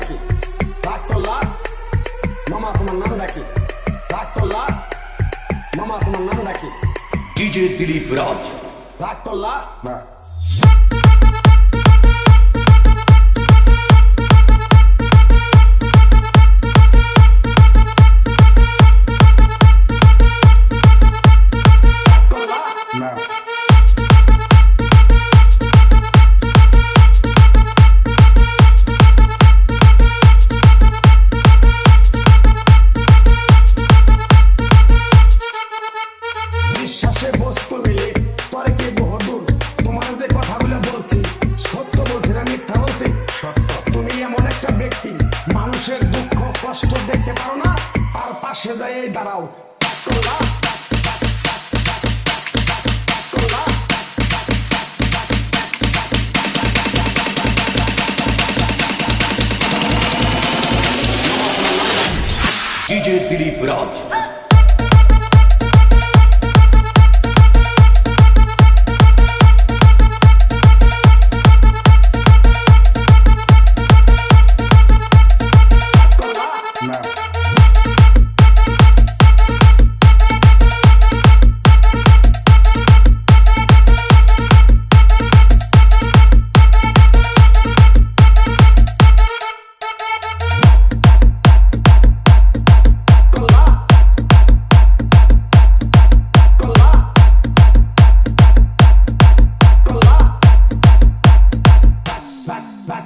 ডাকি, রাগ করলা মামা তোমার নাম ডাকি, রাগ করলা মামা তোমার নাম ডাকি। डीजे दिलीप राज। রাগ করলা না। বিশ্বাসে বস্তু মিলে তোরে কি বহুদূর, তোমার যে কথাগুলো বলছি সত্য বলছি না মিথ্যা বলছি? সত্য। তুমি এমন একটা ব্যক্তি মানুষের দুঃখ কষ্ট দেখতে পারো না, তার পাশে যাই দাঁড়াও। রাগ করলা, করলা। डीजे दिलीप राज। Back, back,